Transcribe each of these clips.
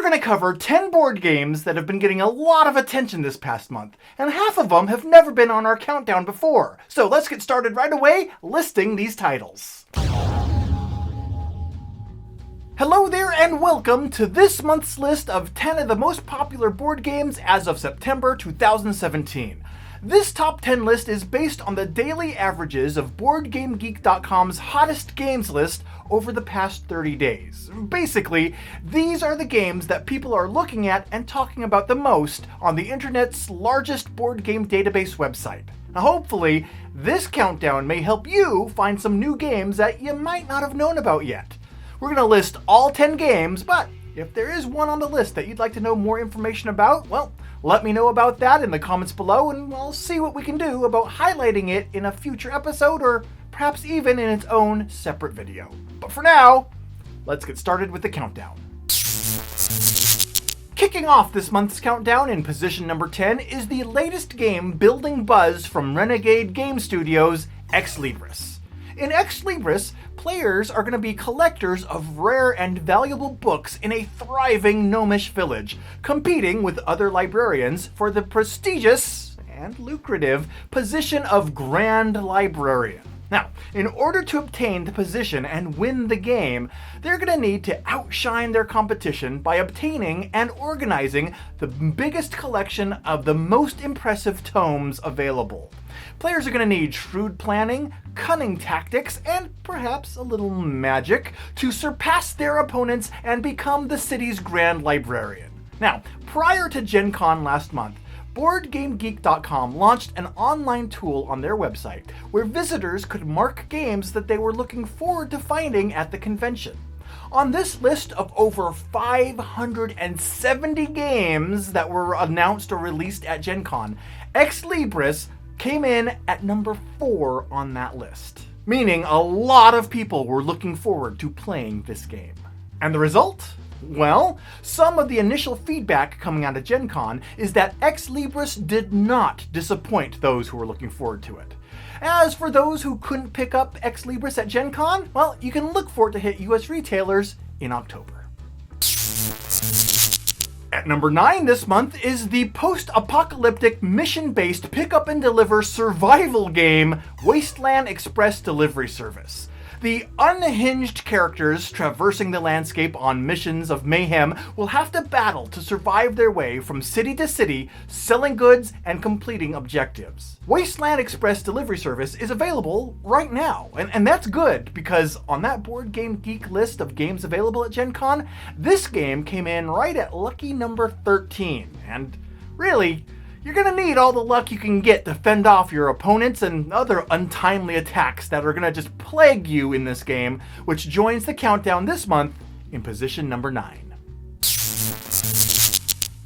going to cover 10 board games that have been getting a lot of attention this past month, and half of them have never been on our countdown before. So let's get started right away listing these titles. Hello there and welcome to this month's list of 10 of the most popular board games as of September 2017. This top 10 list is based on the daily averages of boardgamegeek.com's hottest games list over the past 30 days. Basically, these are the games that people are looking at and talking about the most on the internet's largest board game database website. Now, hopefully, this countdown may help you find some new games that you might not have known about yet. We're going to list all 10 games, but if there is one on the list that you'd like to know more information about, well, let me know about that in the comments below, and we'll see what we can do about highlighting it in a future episode, or perhaps even in its own separate video. But for now, let's get started with the countdown. Kicking off this month's countdown in position number 10 is the latest game building buzz from Renegade Game Studios, ExLibris. In ExLibris, players are going to be collectors of rare and valuable books in a thriving gnomish village, competing with other librarians for the prestigious and lucrative position of Grand Librarian. Now, in order to obtain the position and win the game, they're going to need to outshine their competition by obtaining and organizing the biggest collection of the most impressive tomes available. Players are going to need shrewd planning, cunning tactics, and perhaps a little magic to surpass their opponents and become the city's Grand Librarian. Now, prior to Gen Con last month, boardgamegeek.com launched an online tool on their website where visitors could mark games that they were looking forward to finding at the convention. On this list of over 570 games that were announced or released at Gen Con, ExLibris came in at number 4 on that list, meaning a lot of people were looking forward to playing this game. And the result? Well, some of the initial feedback coming out of Gen Con is that ExLibris did not disappoint those who were looking forward to it. As for those who couldn't pick up ExLibris at Gen Con, well, you can look for it to hit US retailers in October. At number 9 this month is the post-apocalyptic mission-based pick-up-and-deliver survival game Wasteland Express Delivery Service. The unhinged characters traversing the landscape on missions of mayhem will have to battle to survive their way from city to city, selling goods and completing objectives. Wasteland Express Delivery Service is available right now, and that's good because on that Board Game Geek list of games available at Gen Con, this game came in right at lucky number 13, and really, you're going to need all the luck you can get to fend off your opponents and other untimely attacks that are going to just plague you in this game, which joins the countdown this month in position number 9.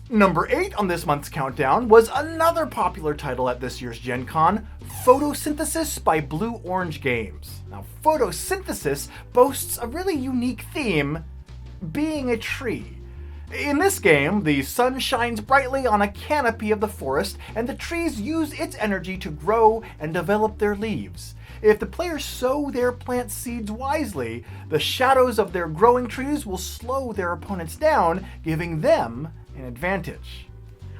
Number 8 on this month's countdown was another popular title at this year's Gen Con, Photosynthesis by Blue Orange Games. Now, Photosynthesis boasts a really unique theme, being a tree. In this game, the sun shines brightly on a canopy of the forest, and the trees use its energy to grow and develop their leaves. If the players sow their plant seeds wisely, the shadows of their growing trees will slow their opponents down, giving them an advantage.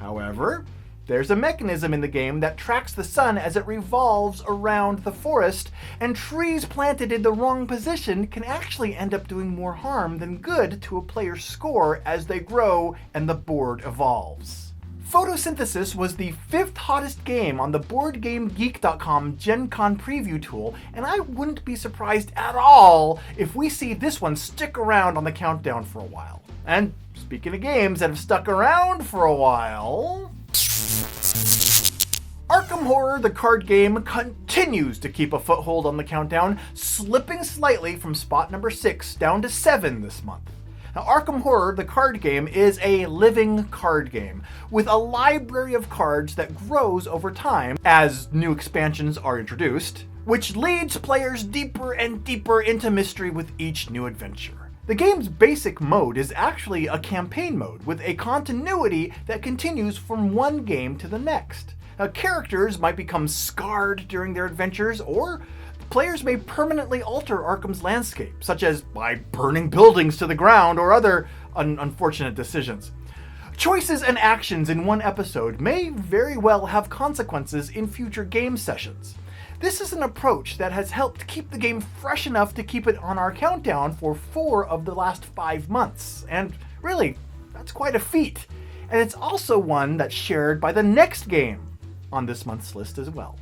However, there's a mechanism in the game that tracks the sun as it revolves around the forest, and trees planted in the wrong position can actually end up doing more harm than good to a player's score as they grow and the board evolves. Photosynthesis was the 5th hottest game on the boardgamegeek.com Gen Con preview tool, and I wouldn't be surprised at all if we see this one stick around on the countdown for a while. And speaking of games that have stuck around for a while, Arkham Horror, the card game, continues to keep a foothold on the countdown, slipping slightly from spot number 6 down to 7 this month. Now, Arkham Horror, the card game, is a living card game with a library of cards that grows over time as new expansions are introduced, which leads players deeper and deeper into mystery with each new adventure. The game's basic mode is actually a campaign mode with a continuity that continues from one game to the next. Now, characters might become scarred during their adventures, or players may permanently alter Arkham's landscape, such as by burning buildings to the ground or other unfortunate decisions. Choices and actions in one episode may very well have consequences in future game sessions. This is an approach that has helped keep the game fresh enough to keep it on our countdown for 4 of the last 5 months. And really, that's quite a feat. And it's also one that's shared by the next game on this month's list as well.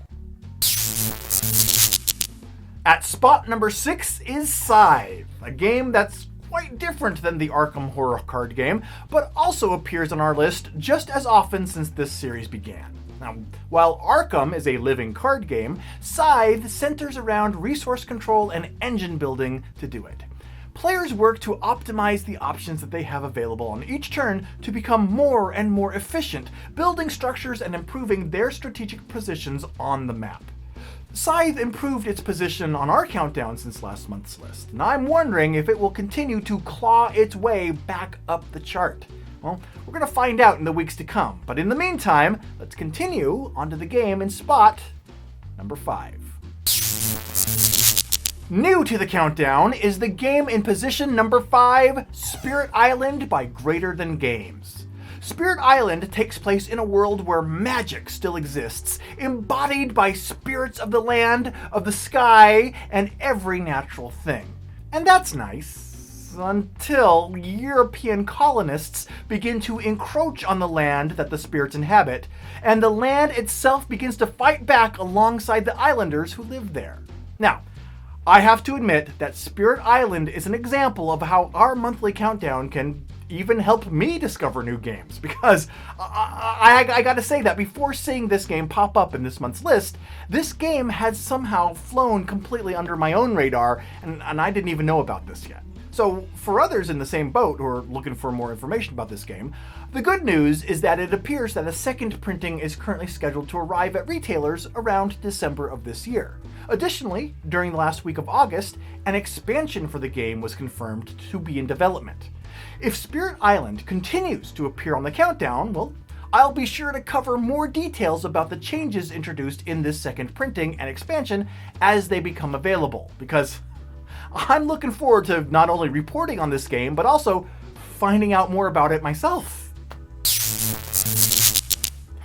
At spot number 6 is Scythe, a game that's quite different than the Arkham horror card game, but also appears on our list just as often since this series began. Now, while Arkham is a living card game, Scythe centers around resource control and engine building to do it. Players work to optimize the options that they have available on each turn to become more and more efficient, building structures and improving their strategic positions on the map. Scythe improved its position on our countdown since last month's list, and I'm wondering if it will continue to claw its way back up the chart. Well, we're going to find out in the weeks to come, but in the meantime, let's continue onto the game in spot number 5. New to the countdown is the game in position number 5, Spirit Island by Greater Than Games. Spirit Island takes place in a world where magic still exists, embodied by spirits of the land, of the sky, and every natural thing. And that's nice, until European colonists begin to encroach on the land that the spirits inhabit, and the land itself begins to fight back alongside the islanders who live there. Now, I have to admit that Spirit Island is an example of how our monthly countdown can even help me discover new games, because I gotta say that before seeing this game pop up in this month's list, this game had somehow flown completely under my own radar, and I didn't even know about this yet. So for others in the same boat who are looking for more information about this game, the good news is that it appears that a second printing is currently scheduled to arrive at retailers around December of this year. Additionally, during the last week of August, an expansion for the game was confirmed to be in development. If Spirit Island continues to appear on the countdown, well, I'll be sure to cover more details about the changes introduced in this second printing and expansion as they become available, because I'm looking forward to not only reporting on this game, but also finding out more about it myself.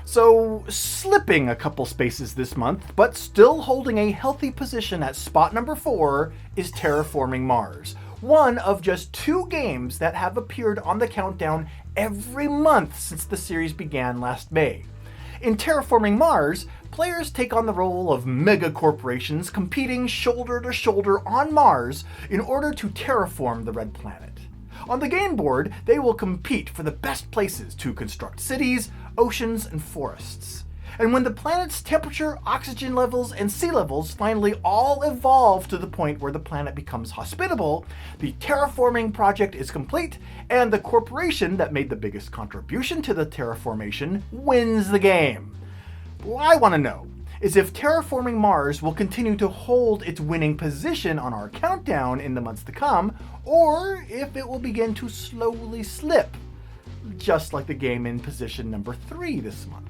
So, slipping a couple spaces this month, but still holding a healthy position at spot number 4 is Terraforming Mars, one of just 2 games that have appeared on the countdown every month since the series began last May. In Terraforming Mars, players take on the role of mega corporations competing shoulder to shoulder on Mars in order to terraform the Red Planet. On the game board, they will compete for the best places to construct cities, oceans, and forests. And when the planet's temperature, oxygen levels, and sea levels finally all evolve to the point where the planet becomes hospitable, the terraforming project is complete, and the corporation that made the biggest contribution to the terraformation wins the game. What I want to know is if Terraforming Mars will continue to hold its winning position on our countdown in the months to come, or if it will begin to slowly slip, just like the game in position number 3 this month.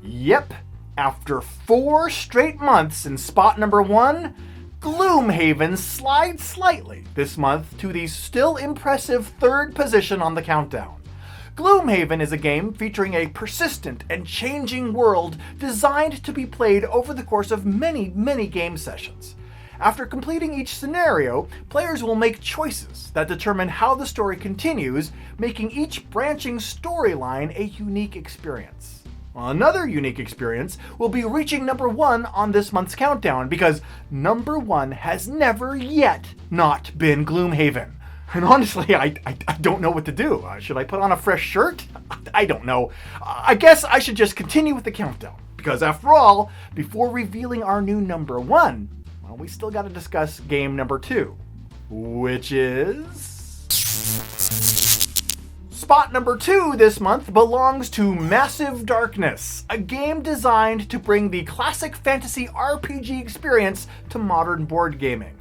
Yep, after 4 straight months in spot number 1, Gloom Haven slides slightly this month to the still impressive 3rd position on the countdown. Gloom Haven is a game featuring a persistent and changing world designed to be played over the course of many game sessions. After completing each scenario, players will make choices that determine how the story continues, making each branching storyline a unique experience. Another unique experience will be reaching number 1 on this month's countdown, because number 1 has never yet not been Gloom Haven. And honestly, I don't know what to do. Should I put on a fresh shirt? I don't know. I guess I should just continue with the countdown, because after all, before revealing our new number 1, well, we still got to discuss game number 2, which is... Spot number 2 this month belongs to Massive Darkness, a game designed to bring the classic fantasy RPG experience to modern board gaming.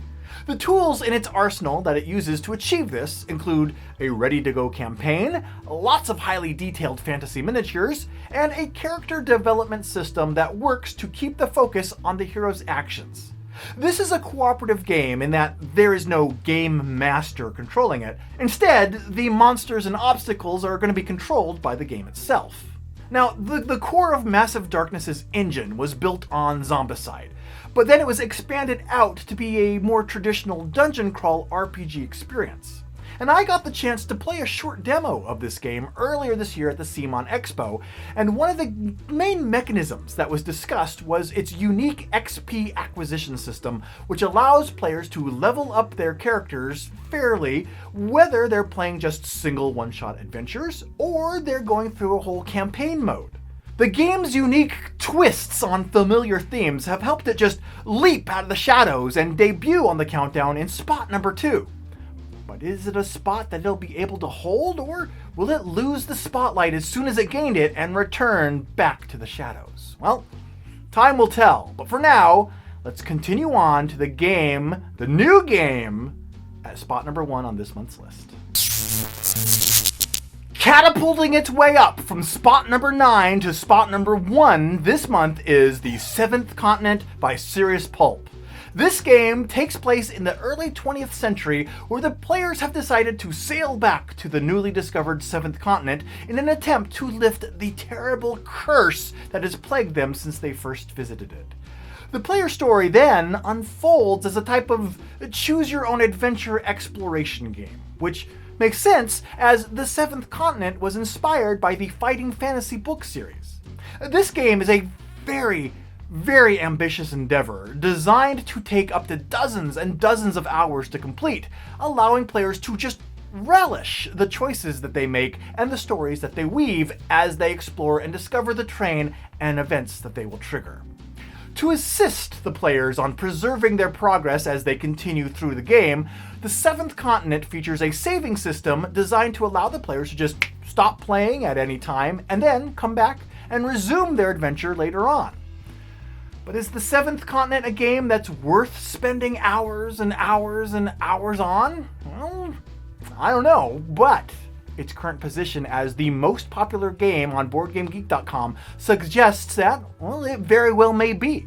The tools in its arsenal that it uses to achieve this include a ready-to-go campaign, lots of highly detailed fantasy miniatures, and a character development system that works to keep the focus on the hero's actions. This is a cooperative game in that there is no game master controlling it. Instead, the monsters and obstacles are going to be controlled by the game itself. Now, the core of Massive Darkness's engine was built on Zombicide, but then it was expanded out to be a more traditional dungeon crawl RPG experience. And I got the chance to play a short demo of this game earlier this year at the CMON Expo, and one of the main mechanisms that was discussed was its unique XP acquisition system, which allows players to level up their characters fairly, whether they're playing just single one-shot adventures, or they're going through a whole campaign mode. The game's unique twists on familiar themes have helped it just leap out of the shadows and debut on the countdown in spot number 2. But is it a spot that it'll be able to hold, or will it lose the spotlight as soon as it gained it and return back to the shadows? Well, time will tell. But for now, let's continue on to the new game, at spot number 1 on this month's list. Catapulting its way up from spot number 9 to spot number 1 this month is The Seventh Continent by Serious Pulp. This game takes place in the early 20th century, where the players have decided to sail back to the newly discovered Seventh Continent in an attempt to lift the terrible curse that has plagued them since they first visited it. The player story then unfolds as a type of choose-your-own-adventure exploration game, which makes sense as the Seventh Continent was inspired by the fighting fantasy book series. This game is a very ambitious endeavor, designed to take up to dozens and dozens of hours to complete, allowing players to just relish the choices that they make and the stories that they weave as they explore and discover the terrain and events that they will trigger. To assist the players on preserving their progress as they continue through the game, the Seventh Continent features a saving system designed to allow the players to just stop playing at any time and then come back and resume their adventure later on. But is the Seventh Continent a game that's worth spending hours and hours and hours on? Well, I don't know, but its current position as the most popular game on boardgamegeek.com suggests that, well, it very well may be.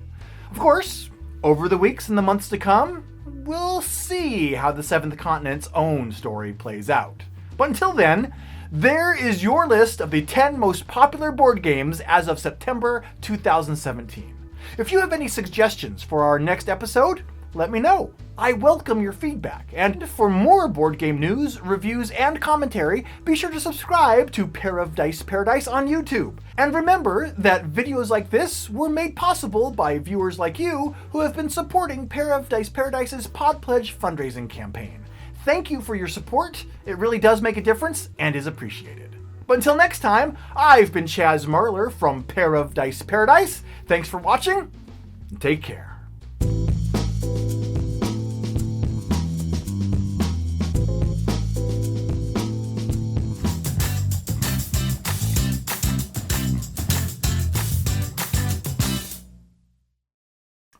Of course, over the weeks and the months to come, we'll see how the Seventh Continent's own story plays out. But until then, there is your list of the 10 most popular board games as of September 2017. If you have any suggestions for our next episode, let me know. I welcome your feedback. And for more board game news, reviews, and commentary, be sure to subscribe to Pair of Dice Paradise on YouTube. And remember that videos like this were made possible by viewers like you who have been supporting Pair of Dice Paradise's Pod Pledge fundraising campaign. Thank you for your support. It really does make a difference and is appreciated. But until next time, I've been Chaz Marler from Pair of Dice Paradise. Thanks for watching, and take care.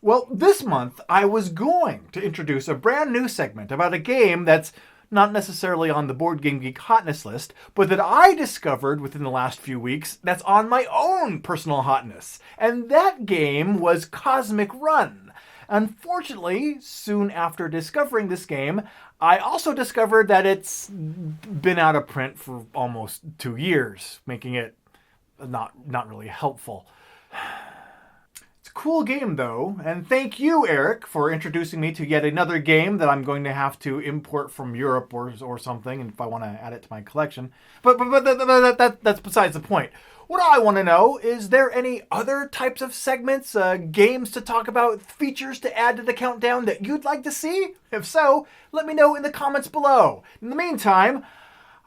Well, this month I was going to introduce a brand new segment about a game that's not necessarily on the Board Game Geek hotness list, but that I discovered within the last few weeks that's on my own personal hotness. And that game was Cosmic Run. Unfortunately, soon after discovering this game, I also discovered that it's been out of print for almost 2 years, making it not really helpful. Cool game though, and thank you, Eric, for introducing me to yet another game that I'm going to have to import from Europe or something, and if I want to add it to my collection. But that's besides the point. What I want to know is there any other types of segments, games to talk about, features to add to the countdown that you'd like to see? If so, let me know in the comments below. In the meantime,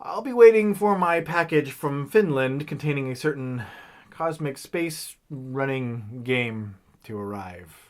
I'll be waiting for my package from Finland containing a certain cosmic space running game to arrive.